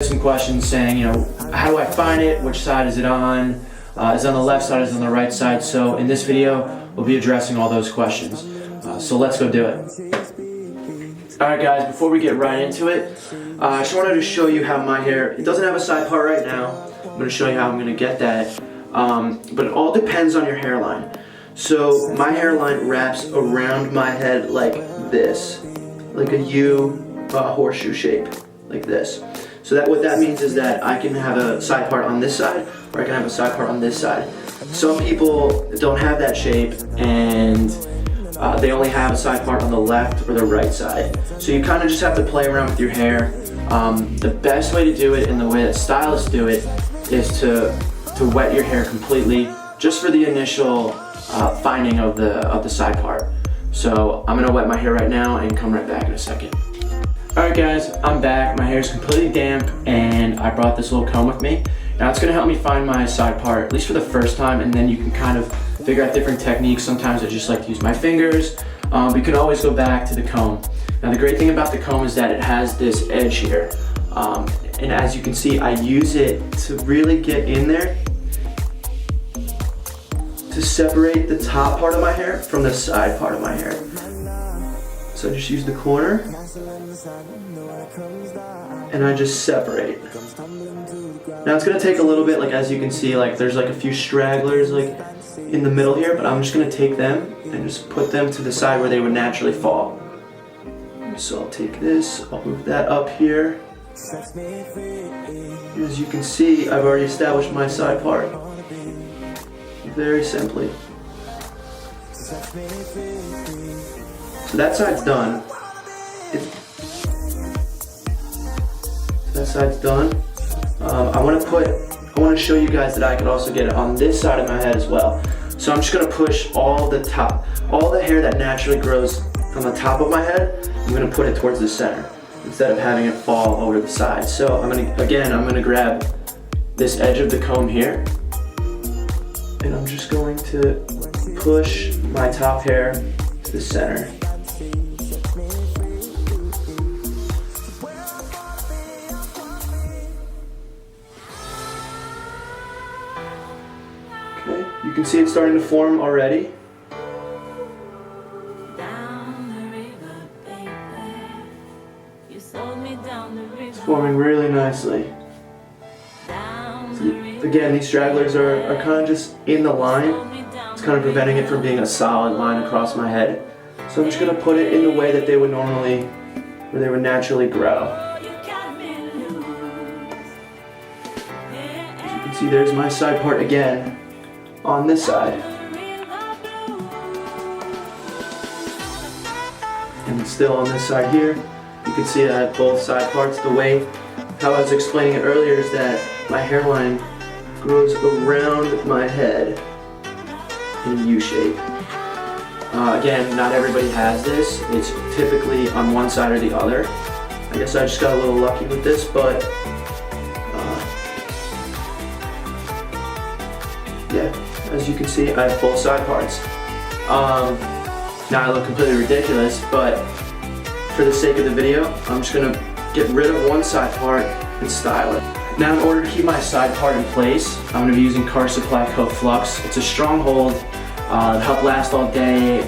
Some questions saying, how do I find it? Which side is it on? Is it on the left side? Is it on the right side? So in this video, we'll be addressing all those questions. So let's go do it. Alright guys, before we get right into it, I just wanted to show you how my hair, it doesn't have a side part right now. I'm going to show you how I'm going to get that. But it all depends on your hairline. So my hairline wraps around my head like this, like a U horseshoe shape, like this. So what that means is that I can have a side part on this side, or I can have a side part on this side. Some people don't have that shape, and they only have a side part on the left or the right side. So you kind of just have to play around with your hair. The best way to do it, and the way that stylists do it, is to wet your hair completely, just for the initial finding of the side part. So I'm gonna wet my hair right now and come right back in a second. Alright guys, I'm back. My hair is completely damp and I brought this little comb with me. Now it's going to help me find my side part, at least for the first time, and then you can kind of figure out different techniques. Sometimes I just like to use my fingers. You can always go back to the comb. Now the great thing about the comb is that it has this edge here. And as you can see, I use it to really get in there to separate the top part of my hair from the side part of my hair. So I just use the corner and I just separate. Now it's gonna take a little bit, like as you can see, like there's like a few stragglers like in the middle here, but I'm just gonna take them and just put them to the side where they would naturally fall. So I'll take this, I'll move that up here. And as you can see, I've already established my side part. Very simply. So that side's done. That side's done. I want to show you guys that I could also get it on this side of my head as well. So I'm just going to push all the hair that naturally grows from the top of my head, I'm going to put it towards the center instead of having it fall over the side. So I'm going to grab this edge of the comb here, and I'm just going to push my top hair to the center. Okay, you can see it's starting to form already. It's forming really nicely. Again, these stragglers are kind of just in the line. It's kind of preventing it from being a solid line across my head. So I'm just going to put it in the way that they would where they would naturally grow. As you can see, there's my side part again on this side. And still on this side here, you can see that I have both side parts. The way how I was explaining it earlier is that my hairline grows around my head in a U shape. Again, not everybody has this. It's typically on one side or the other. I guess I just got a little lucky with this, but yeah, as you can see, I have both side parts. Now I look completely ridiculous, but for the sake of the video, I'm just gonna get rid of one side part and style it. Now in order to keep my side part in place, I'm going to be using Car Supply Co. Flux. It's a strong hold, it'll help last all day,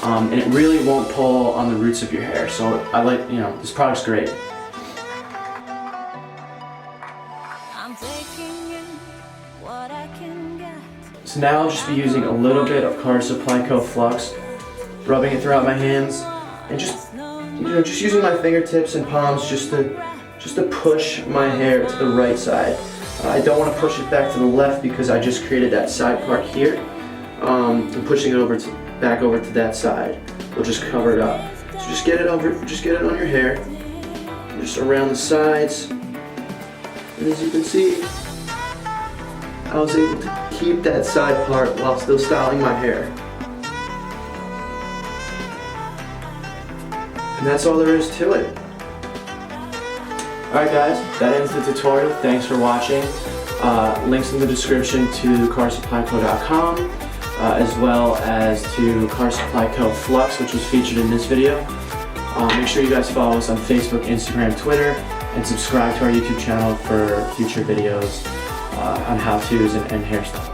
and it really won't pull on the roots of your hair. So I like, this product's great. So now I'll just be using a little bit of Car Supply Co. Flux, rubbing it throughout my hands, and just using my fingertips and palms just to push my hair to the right side. I don't want to push it back to the left because I just created that side part here. And pushing it back over to that side will just cover it up. So just get it on your hair, just around the sides. And as you can see, I was able to keep that side part while still styling my hair. And that's all there is to it. Alright guys, that ends the tutorial. Thanks for watching. Links in the description to carsupplyco.com, as well as to Car Supply Co. Flux, which was featured in this video. Make sure you guys follow us on Facebook, Instagram, Twitter. and subscribe to our YouTube channel for future videos on how-tos and hairstyles.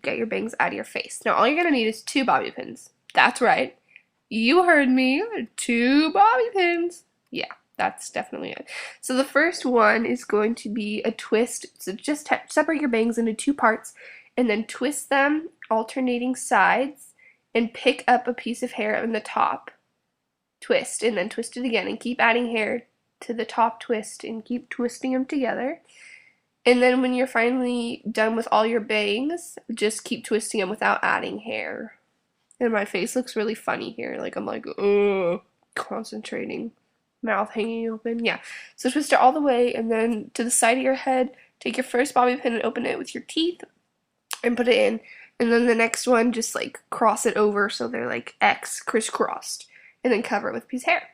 Get your bangs out of your face. Now all you're gonna need is 2 bobby pins. That's right. You heard me. 2 bobby pins. Yeah, that's definitely it. So the first one is going to be a twist. So just separate your bangs into 2 parts and then twist them alternating sides and pick up a piece of hair in the top. Twist and then twist it again and keep adding hair to the top twist and keep twisting them together. And then when you're finally done with all your bangs, just keep twisting them without adding hair. And my face looks really funny here. Like I'm like, ugh, concentrating. Mouth hanging open. Yeah. So twist it all the way and then to the side of your head, take your first bobby pin and open it with your teeth and put it in. And then the next one, just like cross it over so they're like X crisscrossed. And then cover it with a piece of hair.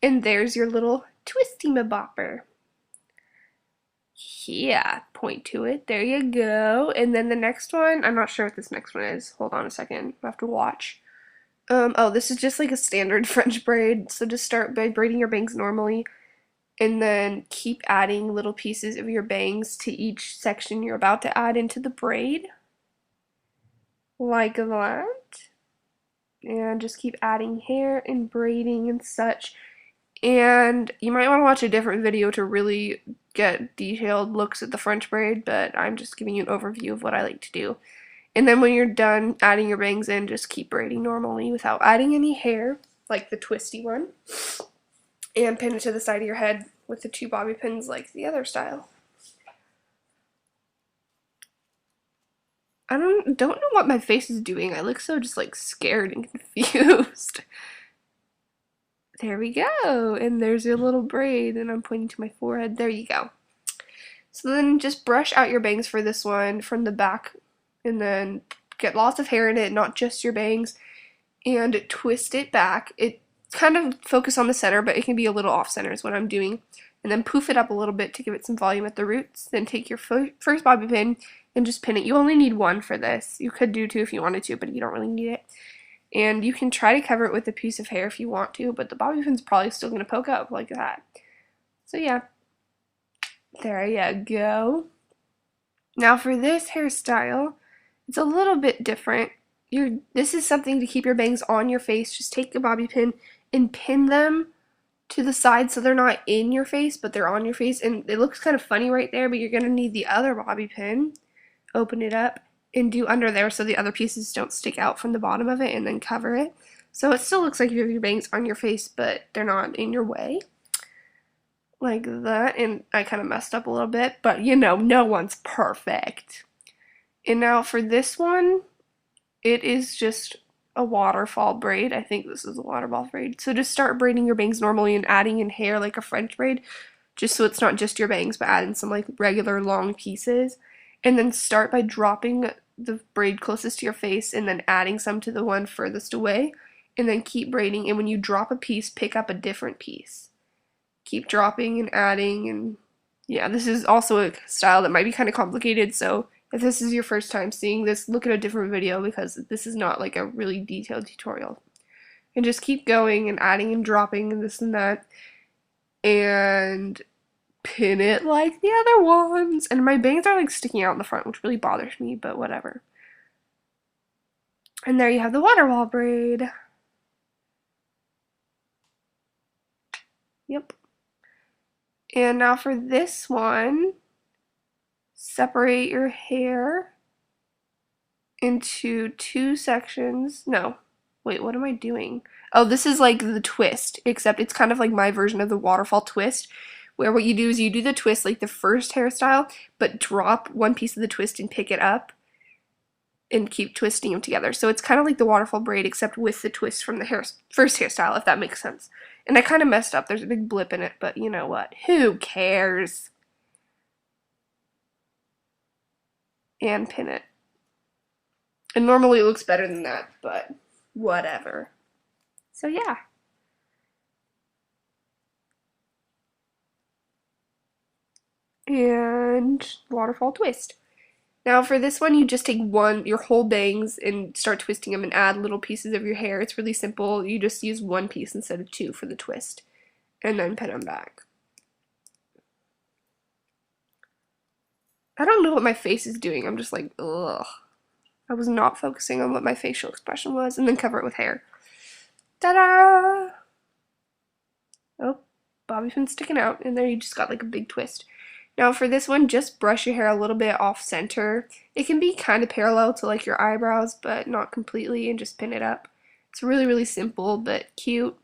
And there's your little twisty-ma-bopper. Yeah, point to it. There you go. And then the next one, I'm not sure what this next one is. Hold on a second. I have to watch. Oh, this is just like a standard French braid. So just start by braiding your bangs normally. And then keep adding little pieces of your bangs to each section you're about to add into the braid. Like that. And just keep adding hair and braiding and such. And you might want to watch a different video to really get detailed looks at the French braid, but I'm just giving you an overview of what I like to do. And then when you're done adding your bangs in, just keep braiding normally without adding any hair, like the twisty one. And pin it to the side of your head with the 2 bobby pins like the other style. I don't know what my face is doing. I look so just like scared and confused. There we go, and there's your little braid, and I'm pointing to my forehead. There you go. So then just brush out your bangs for this one from the back, and then get lots of hair in it, not just your bangs, and twist it back. It kind of focus on the center, but it can be a little off-center is what I'm doing. And then poof it up a little bit to give it some volume at the roots. Then take your first bobby pin and just pin it. You only need 1 for this. You could do 2 if you wanted to, but you don't really need it. And you can try to cover it with a piece of hair if you want to, but the bobby pin's probably still going to poke up like that. So yeah, there you go. Now for this hairstyle, it's a little bit different. This is something to keep your bangs on your face. Just take a bobby pin and pin them to the side so they're not in your face, but they're on your face. And it looks kind of funny right there, but you're going to need the other bobby pin. Open it up and do under there so the other pieces don't stick out from the bottom of it, and then cover it. So it still looks like you have your bangs on your face, but they're not in your way. Like that. And I kind of messed up a little bit, but you know, no one's perfect. And now for this one, it is just a waterfall braid. I think this is a waterfall braid. So just start braiding your bangs normally and adding in hair like a French braid, just so it's not just your bangs, but add in some like regular long pieces. And then start by dropping the braid closest to your face and then adding some to the one furthest away. And then keep braiding, and when you drop a piece, pick up a different piece. Keep dropping and adding, and yeah, this is also a style that might be kind of complicated, so if this is your first time seeing this, look at a different video because this is not like a really detailed tutorial. And just keep going and adding and dropping and this and that. And pin it like the other ones. And my bangs are like sticking out in the front, which really bothers me, but whatever. And there you have the waterfall braid. Yep. And now for this one, separate your hair into 2 sections. No, wait, what am I doing? Oh, this is like the twist, except it's kind of like my version of the waterfall twist, where what you do is you do the twist like the first hairstyle, but drop one piece of the twist and pick it up and keep twisting them together. So it's kind of like the waterfall braid, except with the twist from the first hairstyle, if that makes sense. And I kind of messed up. There's a big blip in it, but you know what? Who cares? And pin it. And normally it looks better than that, but whatever. So yeah. and waterfall twist. Now for this one, you just take your whole bangs and start twisting them and add little pieces of your hair. It's really simple. You just use one piece instead of two for the twist, and then pin them back. I don't know what my face is doing. I'm just like, ugh. I was not focusing on what my facial expression was, and then cover it with hair. Ta-da! Oh, bobby pin sticking out, and there you just got like a big twist. Now for this one, just brush your hair a little bit off center. It can be kind of parallel to like your eyebrows, but not completely, and just pin it up. It's really, really simple, but cute.